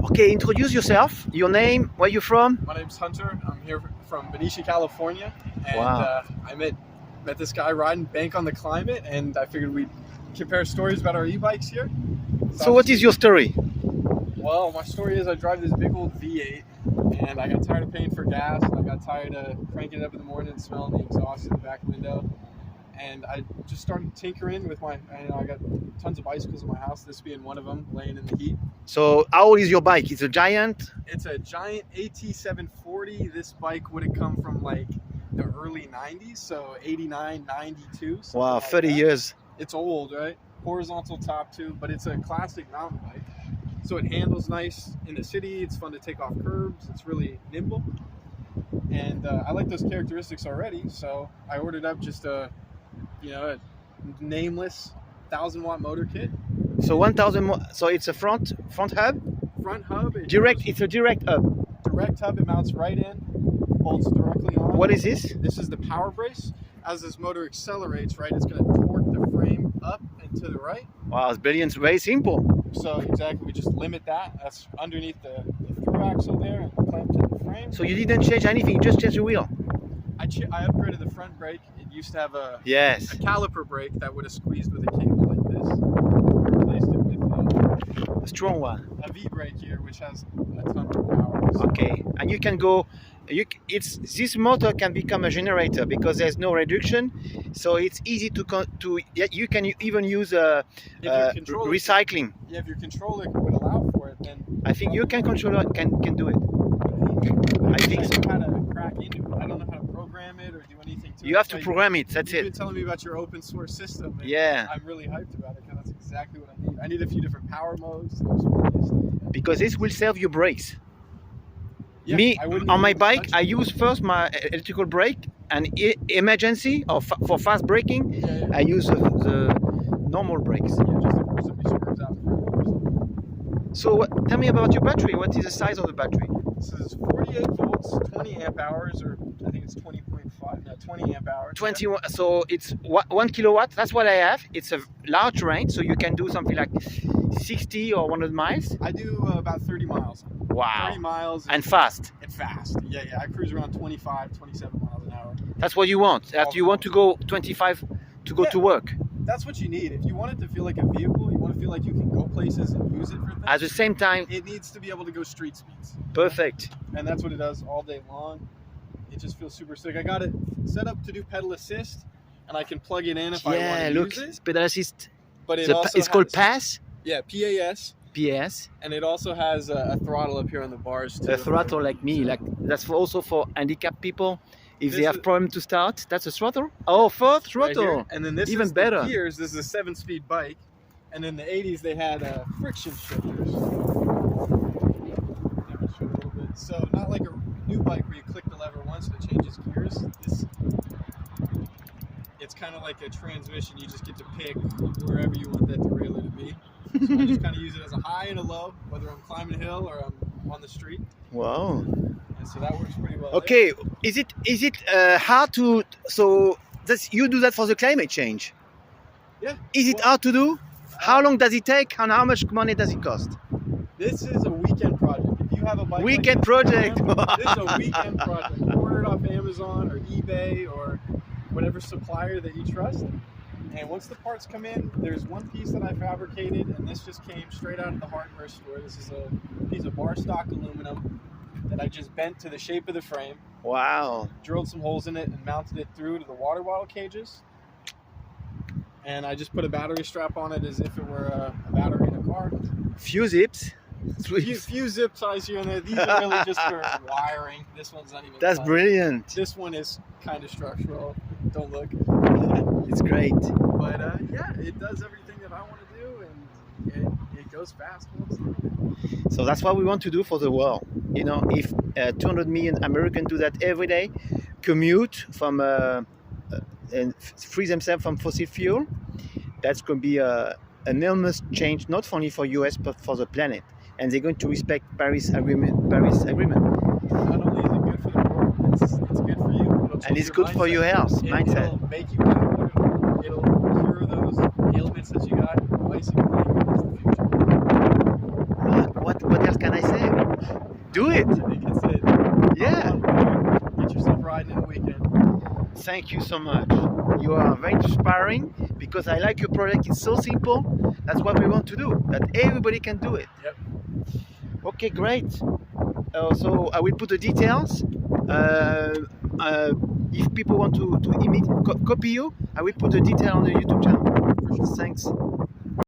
Okay, introduce yourself, your name, where you from? My name's Hunter. I'm here from Benicia, California, and Wow. I met this guy riding Bank on the Climate, and I figured we'd compare stories about our e-bikes here. So what is your story? Well, my story is I drive this big old V8, and I got tired of paying for gas, and I got tired of cranking it up in the morning and smelling the exhaust in the back window. And I just started tinkering with I got tons of bicycles in my house, this being one of them, laying in the heat. So how old is your bike? It's a Giant? It's a Giant AT740. This bike would have come from like the early 90s, so 89, 92. Wow, like 30 that. years. It's old, right? Horizontal top tube, but it's a classic mountain bike. So it handles nice in the city. It's fun to take off curbs. It's really nimble. And I like those characteristics already, so I ordered up just a nameless 1,000-watt motor kit. So 1,000. So it's a front hub. Front hub. It's a direct hub. Direct hub. It mounts right in. Bolts directly on. What is this? This is the power brace. As this motor accelerates, right, it's going to torque the frame up and to the right. Wow, it's brilliant. Very simple. So exactly, we just limit that. That's underneath the through axle there and clamped to the frame. So you didn't change anything. You just changed the wheel. I upgraded the front brake. It used to have a caliper brake that would have squeezed with a cable like this. I replaced it with A strong one. a V brake here, which has a ton of power. Okay, and you can go. This motor can become a generator because there's no reduction, so it's easy you can even use recycling. Yeah, if your controller would allow for it, then I think you can control it. Can do it. I think so. How to crack into it. I don't know how to program it or do anything to it. You have to program it. That's You've been it. telling me about your open source system. And Yeah. I'm really hyped about it because that's exactly what I need. I need a few different power modes. There's plenty of stuff. Because this will serve your brakes. Yeah, Me, I wouldn't on my even bike, touch I it. use first my electrical brake, and emergency or for fast braking, Yeah. I use the normal brakes. Yeah, just if somebody swerves out in front of you or something. So tell me about your battery. What is the size of the battery? This is 48 volts, 20 amp hours, or I think it's 20.5, no, 20 amp hours. 21. So it's 1 kilowatt. That's what I have. It's a large range, so you can do something like 60 or 100 miles. I do about 30 miles. Wow. 30 miles And fast. and fast. Yeah. I cruise around 25, 27 miles an hour. That's what you want. After you want to go 25 to go to work. That's what you need. If you want it to feel like a vehicle, you want to feel like you can go places and use it for things. At the same time, It needs to be able to go street speeds. perfect. And that's what it does all day long. It just feels super sick. I got it set up to do pedal assist, and I can plug it in if I Yeah, want to look, use it. it's pedal assist. But it It's also called has, PAS. Yeah, PAS. PS. And it also has a throttle up here on the bars too. A throttle like me, like that's also for handicapped people. If This they have is- problem to start, that's a throttle. Oh, fourth Right throttle. here. And then this Even is better. the gears. This is a 7-speed bike. And in the 80s, they had friction shifters. Demonstrate a little bit. So not like a new bike where you click the lever once and it changes gears. It's kind of like a transmission. You just get to pick wherever you want that derailleur to be. So I just kind of use it as a high and a low, whether I'm climbing a hill or I'm on the street. Wow. And so that works pretty well. Okay, is it hard to you do that for the climate change? Yeah. Is it Well, hard to do? How long does it take and how much money does it cost? This is a weekend project. If you have a bike Weekend like project. this is a weekend project. Order it off Amazon or eBay or whatever supplier that you trust. And once the parts come in, there's one piece that I fabricated, and this just came straight out of the hardware store. This is a piece of bar stock aluminum that I just bent to the shape of the frame, Wow. drilled some holes in it, and mounted it through to the water bottle cages. And I just put a battery strap on it as if it were a battery in a car. Few zips. Few zip ties here and there. These are really just for wiring. This one's not even. That's tied. brilliant. This one is kind of structural. Don't look. It's great. But yeah, it does everything that I want to do, and it goes fast. So that's what we want to do for the world. You know, if 200 million Americans do that every day, commute from and free themselves from fossil fuel, that's going to be an enormous change, not only for US but for the planet. And they're going to respect Paris Agreement. Not only is it good for the world, it's good for you. And it's good for your health, mindset. It'll make you happier. It'll cure those ailments that you got. Bicycling is the future. What else can I say? Do it. I think it's it. Yeah. Get yourself riding in the weekend. Thank you so much. You are very inspiring because I like your project. It's so simple. That's what we want to do. That everybody can do it. Yep. Okay, great. So I will put the details. If people want to copy you, I will put the detail on the YouTube channel. For sure. Thanks.